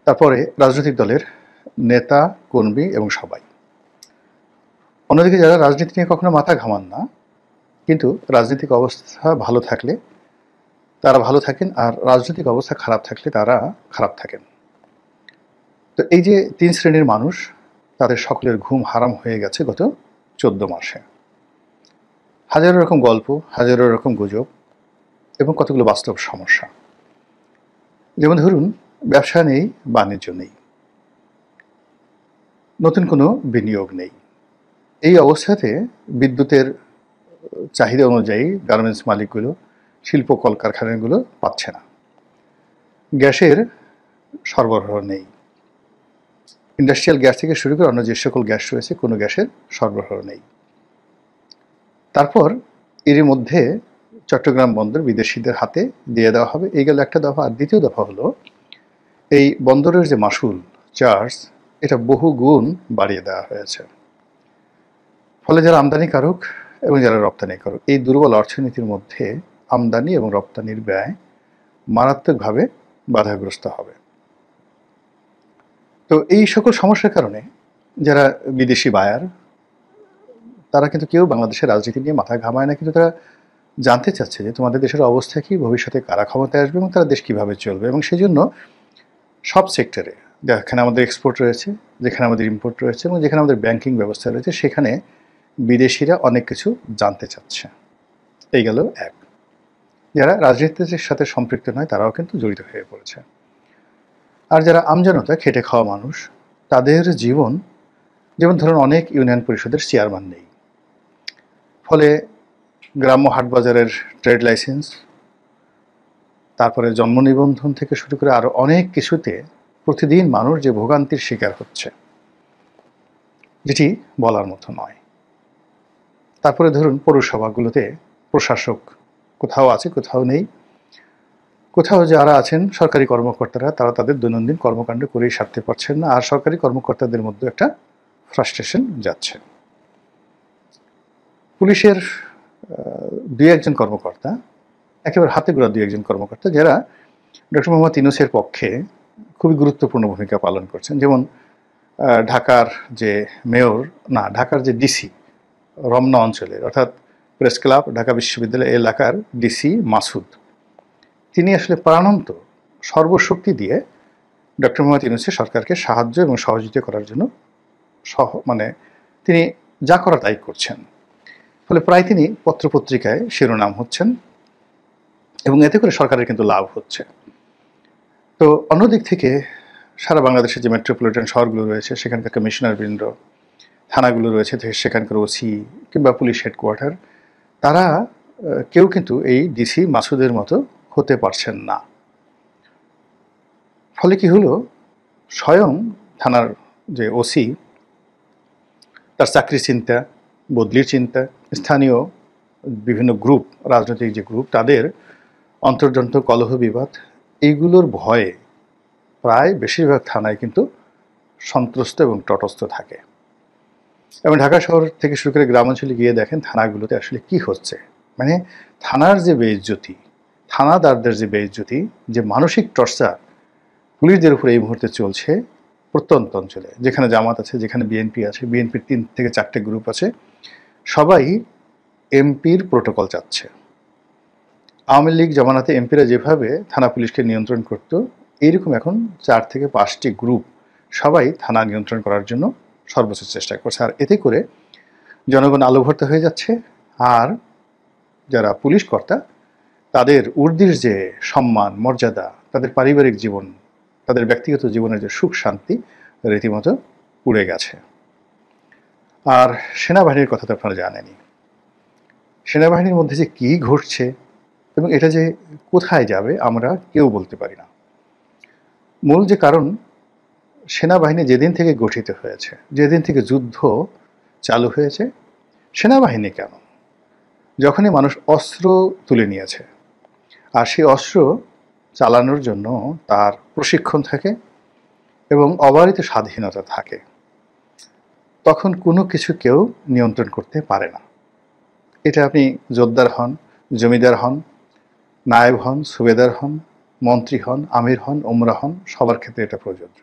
তারপরে রাজনৈতিক দলের নেতা, কর্মী এবং সবাই। অন্যদিকে যারা রাজনীতি নিয়ে কখনো মাথা ঘামান না, কিন্তু রাজনৈতিক অবস্থা ভালো থাকলে তারা ভালো থাকেন, আর রাজনৈতিক অবস্থা খারাপ থাকলে তারা খারাপ থাকেন। তো এই যে ৩ শ্রেণীর মানুষ, তাদের সকলের ঘুম হারাম হয়ে গেছে গত ১৪ মাসে। হাজারো রকম গল্প, হাজারো রকম গুজব এবং কতগুলো বাস্তব সমস্যা। যেমন ধরুন, ব্যবসা নেই, বাণিজ্য নেই, নতুন কোনো বিনিয়োগ নেই। এই অবস্থাতে বিদ্যুতের চাহিদা অনুযায়ী গার্মেন্টস মালিকগুলো, শিল্প কলকারখানাগুলো পাচ্ছে না। গ্যাসের সরবরাহ নেই, ইন্ডাস্ট্রিয়াল গ্যাস থেকে শুরু করে অন্য যে সকল গ্যাস রয়েছে কোনো গ্যাসের সরবরাহ নেই। তারপর এরই মধ্যে চট্টগ্রাম বন্দর বিদেশিদের হাতে দিয়ে দেওয়া হবে, এই গেল একটা দফা। আর দ্বিতীয় দফা হলো এই বন্দরের যে মাসুল, চার্জ, এটা বহু গুণ বাড়িয়ে দেওয়া হয়েছে। ফলে যারা আমদানিকারক এবং যারা রপ্তানিকারক, এই দুর্বল অর্থনীতির মধ্যে আমদানি এবং রপ্তানির ব্যয় মারাত্মকভাবে বাধাগ্রস্ত হবে। তো এই সকল সমস্যার কারণে যারা বিদেশি বায়ার, তারা কিন্তু কেউ বাংলাদেশের রাজনীতি নিয়ে মাথা ঘামায় না, কিন্তু তারা জানতে চাচ্ছে যে তোমাদের দেশের অবস্থা কি, ভবিষ্যতে কারা ক্ষমতায় আসবে এবং তারা দেশ কীভাবে চলবে। এবং সেই জন্য সব সেক্টরে, যেখানে আমাদের এক্সপোর্ট রয়েছে, যেখানে আমাদের ইম্পোর্ট রয়েছে এবং যেখানে আমাদের ব্যাংকিং ব্যবস্থা রয়েছে, সেখানে বিদেশিরা অনেক কিছু জানতে চাচ্ছে। এই গেল এক। যারা রাজনীতির সাথে সম্পৃক্ত নয় তারাও কিন্তু জড়িত হয়ে পড়েছে। আর যারা আমজনতা, খেটে খাওয়া মানুষ, তাদের জীবন, যেমন ধরুন অনেক ইউনিয়ন পরিষদের চেয়ারম্যান নেই, ফলে গ্রাম্য হাটবাজারের ট্রেড লাইসেন্স, তারপরে জন্ম নিবন্ধন থেকে শুরু করে আরও অনেক কিছুতে প্রতিদিন মানুষ যে ভোগান্তির শিকার হচ্ছে, যেটি বলার মতো নয়। তারপরে ধরুন পৌরসভাগুলোতে প্রশাসক কোথাও আছে, কোথাও নেই। কোথাও যারা আছেন সরকারি কর্মকর্তারা, তারা তাদের দৈনন্দিন কর্মকাণ্ড করেই সারতে পারছেন না, আর সরকারি কর্মকর্তাদের মধ্যে একটা ফ্রাস্ট্রেশন যাচ্ছে। পুলিশের ২-১ কর্মকর্তা, একেবারে হাতে গোড়া ২-১ কর্মকর্তা, যারা ডক্টর মোহাম্মদ ইউনূসের পক্ষে খুবই গুরুত্বপূর্ণ ভূমিকা পালন করছেন। যেমন ঢাকার যে মেয়র, না, ঢাকার যে ডিসি রমনা অঞ্চলের, অর্থাৎ প্রেস ক্লাব, ঢাকা বিশ্ববিদ্যালয় এলাকার ডিসি মাসুদ, তিনি আসলে প্রাণান্ত সর্বশক্তি দিয়ে ডক্টর মোহাম্মদ ইউনূসের সরকারকে সাহায্য এবং সহযোগিতা করার জন্য তিনি যা করা তাই করছেন। ফলে প্রায় তিনি পত্রপত্রিকায় শিরোনাম হচ্ছেন এবং এতে করে সরকারের কিন্তু লাভ হচ্ছে। তো অন্যদিক থেকে সারা বাংলাদেশের যে মেট্রোপলিটন শহরগুলো রয়েছে, সেখানকার কমিশনারবৃন্দ, থানাগুলো রয়েছে, সেখানকার ওসি কিংবা পুলিশ হেডকোয়ার্টার, তারা কেউ কিন্তু এই ডিসি মাসুদের মতো হতে পারছেন না। ফলে কি হলো, স্বয়ং থানার যে ওসি, তার চাকরির চিন্তা, বদলির চিন্তা, স্থানীয় বিভিন্ন গ্রুপ, রাজনৈতিক যে গ্রুপ, তাদের অন্তর্জন্ত কলহ বিবাদ, এইগুলোর ভয়ে প্রায় বেশিরভাগ থানায় কিন্তু সন্ত্রস্ত এবং তটস্থ থাকে। এবং ঢাকা শহর থেকে শুরু করে গ্রামাঞ্চলে গিয়ে দেখেন থানাগুলোতে আসলে কি হচ্ছে। মানে থানার যে বেইজ্জতি, থানাদারদের যে বেইজ্জতি, যে মানসিক টর্চার পুলিশদের উপরে এই মুহূর্তে চলছে প্রত্যন্ত অঞ্চলে, যেখানে জামাত আছে, যেখানে বিএনপি আছে, বিএনপির ৩ থেকে ৪টে গ্রুপ আছে, সবাই এমপির প্রোটোকল চাচ্ছে। আওয়ামী লীগ জমানাতে এমপিরা যেভাবে থানা পুলিশকে নিয়ন্ত্রণ করত, এইরকম এখন ৪ থেকে ৫টি গ্রুপ সবাই থানা নিয়ন্ত্রণ করার জন্য সর্বোচ্চ চেষ্টা করছে। আর এতে করে জনগণ আলোভর্তা হয়ে যাচ্ছে, আর যারা পুলিশ কর্তা, তাদের ঊর্ধ্বের যে সম্মান, মর্যাদা, তাদের পারিবারিক জীবন, তাদের ব্যক্তিগত জীবনের যে সুখ শান্তি, রীতিমতো উড়ে গেছে। আর সেনাবাহিনীর কথা তো আপনারা জানেনই। সেনাবাহিনীর মধ্যে যে কী ঘটছে এবং এটা যে কোথায় যাবে আমরা কেউ বলতে পারি না। মূল যে কারণ, সেনাবাহিনী যেদিন থেকে গঠিত হয়েছে, যেদিন থেকে যুদ্ধ চালু হয়েছে, সেনাবাহিনী কেন, যখনই মানুষ অস্ত্র তুলে নিয়েছে, আর সেই অস্ত্র চালানোর জন্য তার প্রশিক্ষণ থাকে এবং অবারিত স্বাধীনতা থাকে, তখন কোনো কিছু কেউ নিয়ন্ত্রণ করতে পারে না। এটা আপনি জোরদার হন, জমিদার হন, নায়েব হন, সুবেদার হন, মন্ত্রী হন, আমির হন, ওমরা হন, সবার ক্ষেত্রে এটা প্রযোজ্য।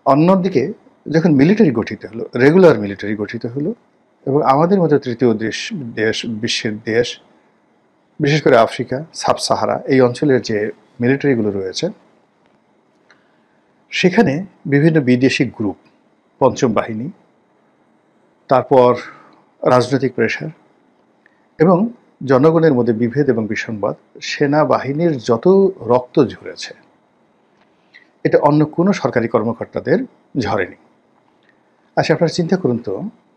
অন্যদিকে যখন মিলিটারি গঠিত হলো, রেগুলার মিলিটারি গঠিত হলো, এবং আমাদের মতো তৃতীয় দেশ বিশ্বের দেশ, বিশেষ করে আফ্রিকা, সাব সাহারা এই অঞ্চলের যে মিলিটারিগুলো রয়েছে, সেখানে বিভিন্ন বিদেশি গ্রুপ, পঞ্চম বাহিনী, তারপর রাজনৈতিক প্রেশার এবং জনগণের মধ্যে বিভেদ এবং বিসংবাদ, সেনাবাহিনীর যত রক্ত ঝরেছে এটা অন্য কোনো সরকারি কর্মকর্তাদের ঝরেনি। আচ্ছা, আপনারা চিন্তা করুন তো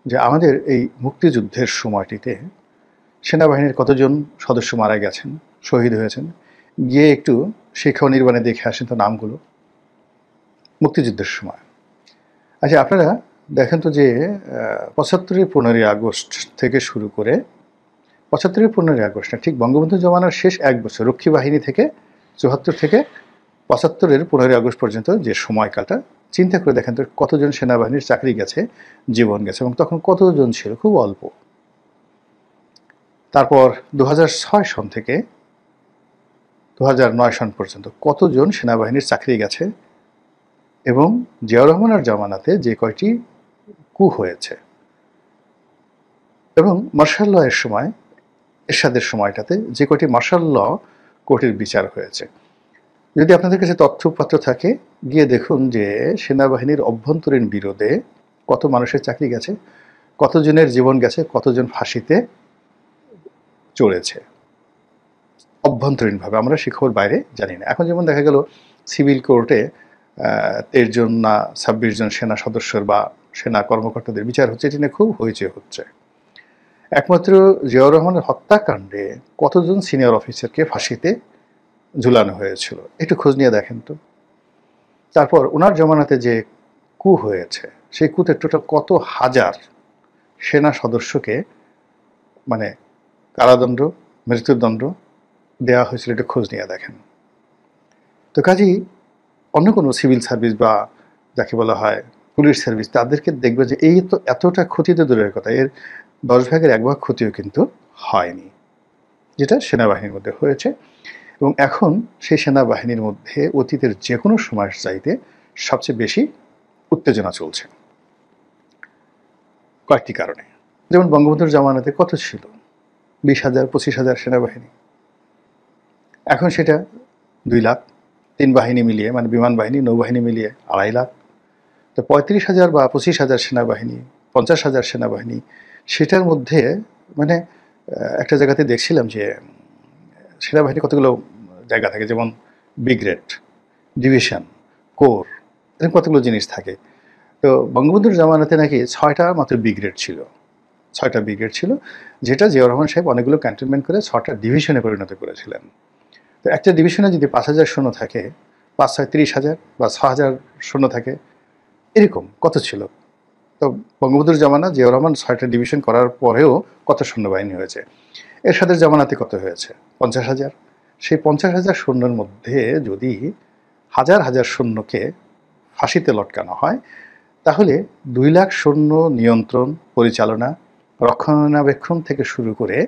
যে আমাদের এই মুক্তিযুদ্ধের সময়টিতে সেনাবাহিনীর কতজন সদস্য মারা গেছেন, শহীদ হয়েছেন, গিয়ে একটু শিক্ষা নির্বাণে দেখে আসেন তো নামগুলো মুক্তিযুদ্ধের সময়। আচ্ছা, আপনারা দেখেন তো যে ৭৫-এর ১৫ই আগস্ট থেকে শুরু করে ৭৫-এর ১৫ই আগস্ট না, ঠিক বঙ্গবন্ধু জমানার শেষ এক বছর রক্ষী বাহিনী থেকে ৭৪ থেকে ৭৫-এর ১৫ই আগস্ট পর্যন্ত যে সময়কালটা চিন্তা করে দেখেন তো কতজন সেনাবাহিনীর চাকরি গেছে, জীবন গেছে, এবং তখন কতজন ছিল, খুব অল্প। তারপর ২০০৬ সন থেকে ২০০৯ সন পর্যন্ত কতজন সেনাবাহিনীর চাকরি গেছে, এবং জিয়াউর রহমানের জামানাতে যে কয়টি কু হয়েছে, এবং মার্শাল ল এর সময়, এরশাদের সময়টাতে যে কয়টি মার্শাল ল কোর্টের বিচার হয়েছে। যদি আপনাদের কাছে তথ্যপত্র থাকে, গিয়ে দেখুন যে সেনাবাহিনীর অভ্যন্তরীণ বিরোধে কত মানুষের চাকরি গেছে, কতজনের জীবন গেছে, কতজন ফাঁসিতে চড়েছে অভ্যন্তরীণভাবে। আমরা সে খবর বাইরে জানি না। এখন যেমন দেখা গেল সিভিল কোর্টে ১৩ জন না ২৬ জন সেনা সদস্যর বা সেনা কর্মকর্তাদের বিচার হচ্ছে, এটি নিয়ে খুব হইচই হচ্ছে। একমাত্র জিয়াউর রহমানের হত্যাকাণ্ডে কতজন সিনিয়র অফিসারকে ফাঁসিতে ঝুলানো হয়েছিল, একটু খোঁজ নিয়ে দেখেন তো। তারপর ওনার জমানাতে যে কু হয়েছে, সেই কুতে টোটাল কত হাজার সেনা সদস্যকে মানে কারাদণ্ড, মৃত্যুদণ্ড দেওয়া হয়েছিল, একটু খোঁজ নিয়ে দেখেন তো। কাজেই অন্য কোনো সিভিল সার্ভিস বা যাকে বলা হয় পুলিশ সার্ভিস, তাদেরকে দেখবে যে এই তো এতটা ক্ষতি তো দূরের কথা, এর ১০ ভাগের ১ ভাগ ক্ষতিও কিন্তু হয়নি, যেটা সেনাবাহিনীর মধ্যে হয়েছে। এবং এখন সেই সেনাবাহিনীর মধ্যে অতীতের যে কোনো সময়ের চাইতে সবচেয়ে বেশি উত্তেজনা চলছে কয়েকটি কারণে। যেমন বঙ্গবন্ধুর জামানাতে কত ছিল, ২০,০০০, ২৫,০০০ সেনাবাহিনী, এখন সেটা ২ লাখ, ৩ বাহিনী মিলিয়ে, মানে বিমান বাহিনী, নৌবাহিনী মিলিয়ে ২.৫ লাখ। তো ৩৫,০০০ বা ২৫,০০০ সেনাবাহিনী, ৫০,০০০ সেনাবাহিনী, সেটার মধ্যে মানে একটা জায়গাতে দেখছিলাম যে সেনাবাহিনী কতগুলো জায়গা থাকে, যেমন ব্রিগেড, ডিভিশন, কোর, এরকম কতগুলো জিনিস থাকে। তো বঙ্গবন্ধুর জামানাতে নাকি ৬টা মাত্র ব্রিগেড ছিল, ৬টা ব্রিগেড ছিল, যেটা জিয়াউর রহমান সাহেব অনেকগুলো ক্যান্টনমেন্ট করে ৬টা ডিভিশনে পরিণত করেছিলেন। তো একটা ডিভিশনে যদি ৫,০০০ সৈন্য থাকে, ৫-৬ ৩০,০০০ বা ৬,০০০ সৈন্য থাকে, এরকম কত ছিল। তো বঙ্গবন্ধুর জামানা জিয়াউর রহমান ৬টা ডিভিশন করার পরেও কত সৈন্যবাহিনী হয়েছে। এরশাদের জামানাতে কত হয়েছে, ৫০,০০০। সেই ৫০,০০০ সৈন্যের মধ্যে যদি হাজার হাজার সৈন্যকে ফাঁসিতে লটকানো হয়, তাহলে ২ লাখ সৈন্য নিয়ন্ত্রণ, পরিচালনা, রক্ষণাবেক্ষণ থেকে শুরু করে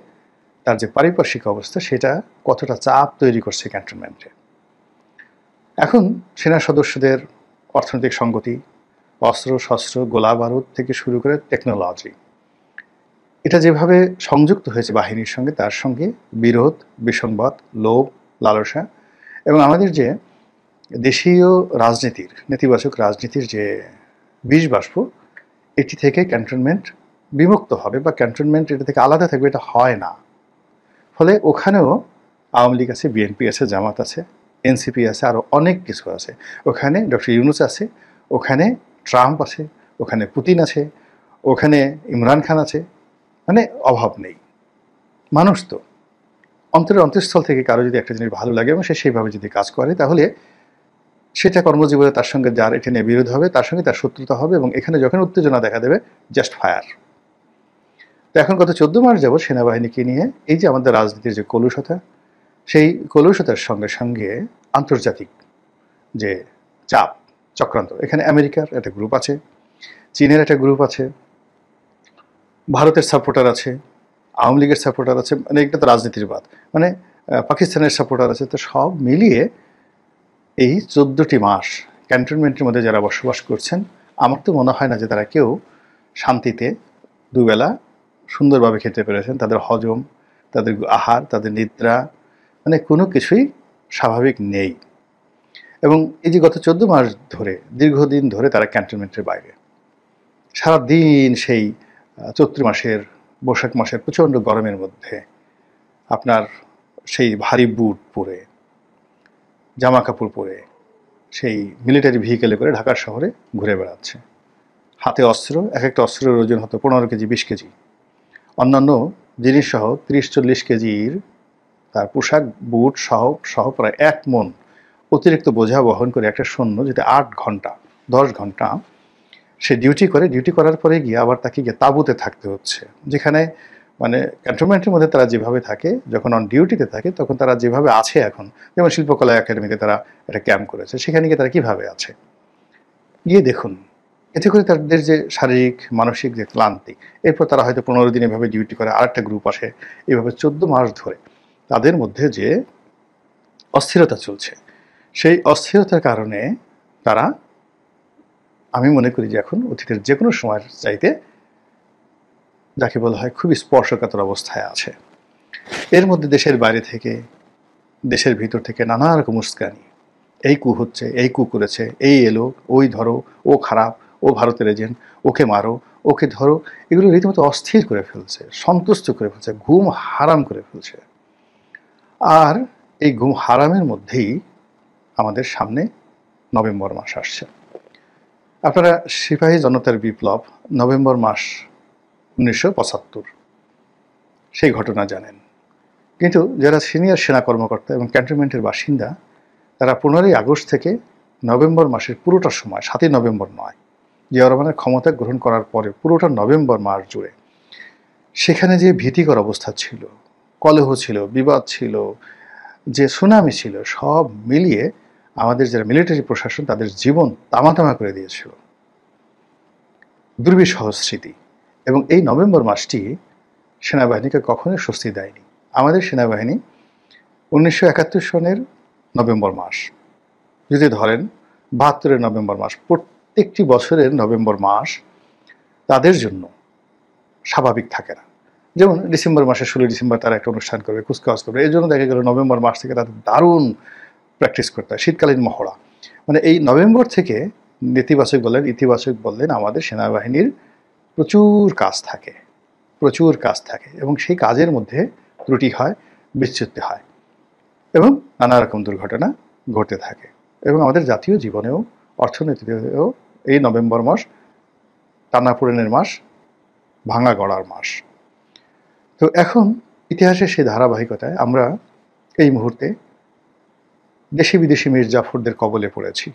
তার যে পারিপার্শ্বিক অবস্থা, সেটা কতটা চাপ তৈরি করছে ক্যান্টনমেন্টে। এখন সেনা সদস্যদের অর্থনৈতিক সঙ্গতি, অস্ত্র শস্ত্র, গোলা বারুদ থেকে শুরু করে টেকনোলজি, এটা যেভাবে সংযুক্ত হয়েছে বাহিনীর সঙ্গে, তার সঙ্গে বিরোধ, বিসংবাদ, লোভ, লালসা, এবং আমাদের যে দেশীয় রাজনীতির, নেতিবাচক রাজনীতির যে বিষবাষ্প, এটি থেকে ক্যান্টনমেন্ট বিমুক্ত হবে বা ক্যান্টনমেন্ট এটা থেকে আলাদা থাকবে, এটা হয় না। ফলে ওখানেও আওয়ামী লীগ আছে, বিএনপি আছে, জামাত আছে, এনসিপি আছে, আরও অনেক কিছু আছে। ওখানে ডক্টর ইউনূস আছে, ওখানে ট্রাম্প আছে, ওখানে পুতিন আছে, ওখানে ইমরান খান আছে, মানে অভাব নেই। মানুষ তো অন্তরের অন্তঃস্থল থেকে কারো যদি একটা জিনিস ভালো লাগে এবং সে সেইভাবে যদি কাজ করে, তাহলে সেটা কর্মজীবনে তার সঙ্গে যার এটা নিয়ে বিরোধ হবে, তার সঙ্গে তার শত্রুতা হবে, এবং এখানে যখন উত্তেজনা দেখা দেবে, জাস্ট ফায়ার। তো এখন গত ১৪ মাস যাবৎ সেনাবাহিনীকে নিয়ে এই যে আমাদের রাজনীতির যে কলুষতা, সেই কলুষতার সঙ্গে সঙ্গে আন্তর্জাতিক যে চাপ, চক্রান্ত, এখানে আমেরিকার একটা গ্রুপ আছে, চীনের একটা গ্রুপ আছে, ভারতের সাপোর্টার আছে, আওয়ামী লীগের সাপোর্টার আছে, মানে এটা তো রাজনীতির বাদ, মানে পাকিস্তানের সাপোর্টার আছে, তো সব মিলিয়ে এই 14টি মাস ক্যান্টনমেন্টের মধ্যে যারা বসবাস করছেন, আমার তো মনে হয় না যে তারা কেউ শান্তিতে দুবেলা সুন্দরভাবে খেতে পেরেছেন। তাদের হজম, তাদের আহার, তাদের নিদ্রা, মানে কোনো কিছুই স্বাভাবিক নেই। এবং এই যে গত 14 মাস ধরে, দীর্ঘদিন ধরে তারা ক্যান্টনমেন্টের বাইরে, সারাদিন সেই চৈত্র মাসের, বৈশাখ মাসের প্রচণ্ড গরমের মধ্যে আপনার সেই ভারী বুট পরে, জামা কাপড় পরে, সেই মিলিটারি ভেহিকেলে করে ঢাকার শহরে ঘুরে বেড়াচ্ছে। হাতে অস্ত্র, এক একটা অস্ত্রের ওজন হতো 15 কেজি, 20 কেজি। অন্যান্য জিনিসসহ 30-40 কেজির তার পোশাক, বুট সহ প্রায় 1 মণ অতিরিক্ত বোঝা বহন করে একটা সৈন্য যেটা 8 ঘন্টা 10 ঘন্টা সে ডিউটি করে, ডিউটি করার পরে গিয়ে আবার তাকে গিয়ে তাঁবুতে থাকতে হচ্ছে। যেখানে মানে ক্যান্টনমেন্টের মধ্যে তারা যেভাবে থাকে, যখন অন ডিউটিতে থাকে তখন তারা যেভাবে আছে এখন, যেমন শিল্পকলা একাডেমিতে তারা একটা ক্যাম্প করেছে, সেখানে গিয়ে তারা কীভাবে আছে গিয়ে দেখুন। এতে করে তাদের যে শারীরিক মানসিক যে ক্লান্তি, এরপর তারা হয়তো 15 দিন এভাবে ডিউটি করে, আরেকটা গ্রুপ আসে, এভাবে 14 মাস ধরে তাদের মধ্যে যে অস্থিরতা চলছে, সেই অস্থিরতার কারণে তারা, আমি মনে করি যে এখন অতীতের যে কোনো সময়ের চাইতে যাকে বলা হয় খুবই স্পর্শকাতর অবস্থায় আছে। এর মধ্যে দেশের বাইরে থেকে, দেশের ভিতর থেকে নানা রকম উস্কানি, এই কু হচ্ছে, এই কু করেছে, এই এলো, ওই ধরো, ও খারাপ, ও ভারতের এজেন্ট, ওকে মারো, ওকে ধরো, এগুলো রীতিমতো অস্থির করে ফেলছে, সন্তুষ্ট করে ফেলছে, ঘুম হারাম করে ফেলছে। আর এই ঘুম হারামের মধ্যেই আমাদের সামনে নভেম্বর মাস আসছে। আপনারা সিপাহী জনতার বিপ্লব নভেম্বর মাস 1975 সেই ঘটনা জানেন, কিন্তু যারা সিনিয়র সেনা কর্মকর্তা এবং ক্যান্টনমেন্টের বাসিন্দা, তারা 15ই আগস্ট থেকে নভেম্বর মাসের পুরোটা সময়, 7ই নভেম্বর নয়, জিয়া রহমানের ক্ষমতা গ্রহণ করার পরে পুরোটা নভেম্বর মাস জুড়ে সেখানে যে ভীতিকর অবস্থা ছিল, কলহ ছিল, বিবাদ ছিল, যে সুনামি ছিল, সব মিলিয়ে আমাদের যারা মিলিটারি প্রশাসন তাদের জীবন তামা করে দিয়েছিল। দুর্বিষহ স্মৃতি। এবং এই নভেম্বর মাসটি সেনাবাহিনীকে কখনোই স্বস্তি দেয়নি। আমাদের সেনাবাহিনী 1971 সনের নভেম্বর মাস, যদি ধরেন 72-এর নভেম্বর মাস, প্রত্যেকটি বছরের নভেম্বর মাস তাদের জন্য স্বাভাবিক থাকে না। যেমন ডিসেম্বর মাসে 16 ডিসেম্বর তারা একটা অনুষ্ঠান করবে, কুচকাওয়াজ করবে, এই জন্য দেখা গেল নভেম্বর মাস থেকে তাদের দারুণ প্র্যাকটিস করতে হয়, শীতকালীন মহড়া। মানে এই নভেম্বর থেকে নেতিবাচক বললেন, ইতিবাচক বললেন, আমাদের সেনাবাহিনীর প্রচুর কাজ থাকে, প্রচুর কাজ থাকে, এবং সেই কাজের মধ্যে ত্রুটি হয়, বিচ্যুতি হয়, এবং নানা রকম দুর্ঘটনা ঘটতে থাকে। এবং আমাদের জাতীয় জীবনেও, অর্থনীতিতেও এই নভেম্বর মাস টানাপোড়েনের মাস, ভাঙা গড়ার মাস। তো এখন ইতিহাসের সেই ধারাবাহিকতায় আমরা এই মুহূর্তে দেশি বিদেশি মীর জাফরদের কবলে পড়েছি।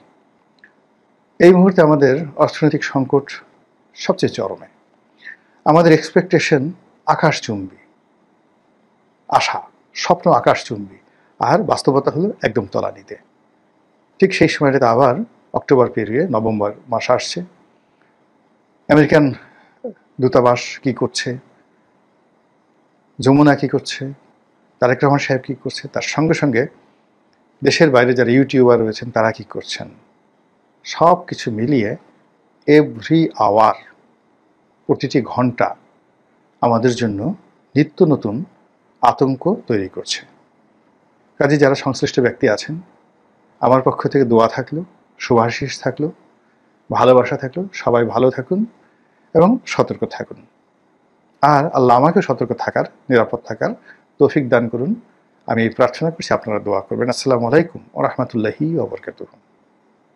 এই মুহূর্তে আমাদের অর্থনৈতিক সংকট সবচেয়ে চরমে, আমাদের এক্সপেকটেশন আকাশচুম্বী, আশা, স্বপ্ন আকাশচুম্বী, আর বাস্তবতা হলো একদম তলানিতে। ঠিক সেই সময়টাতে আবার অক্টোবর পেরিয়ে নভেম্বর মাস আসছে। আমেরিকান দূতাবাস কি করছে, যমুনা কি করছে, তারেক রহমান সাহেব কি করছে, তার সঙ্গে সঙ্গে দেশের বাইরে যারা ইউটিউবার রয়েছেন তারা কি করছেন, সব কিছু মিলিয়ে এভরি আওয়ার, প্রতিটি ঘন্টা আমাদের জন্য নিত্য নতুন আতঙ্ক তৈরি করছে। কাজে যারা সংশ্লিষ্ট ব্যক্তি আছেন, আমার পক্ষ থেকে দোয়া থাকলো, শুভাশিস থাকলো, ভালোবাসা থাকলো, সবাই ভালো থাকুন এবং সতর্ক থাকুন। আর আল্লাহ আমাকে সতর্ক থাকার, নিরাপদ থাকার তৌফিক দান করুন। আমি প্রার্থনা করছি, আপনারা দোয়া করবেন। আসসালামু আলাইকুম ওয়া রাহমাতুল্লাহি ওয়া বারাকাতুহু।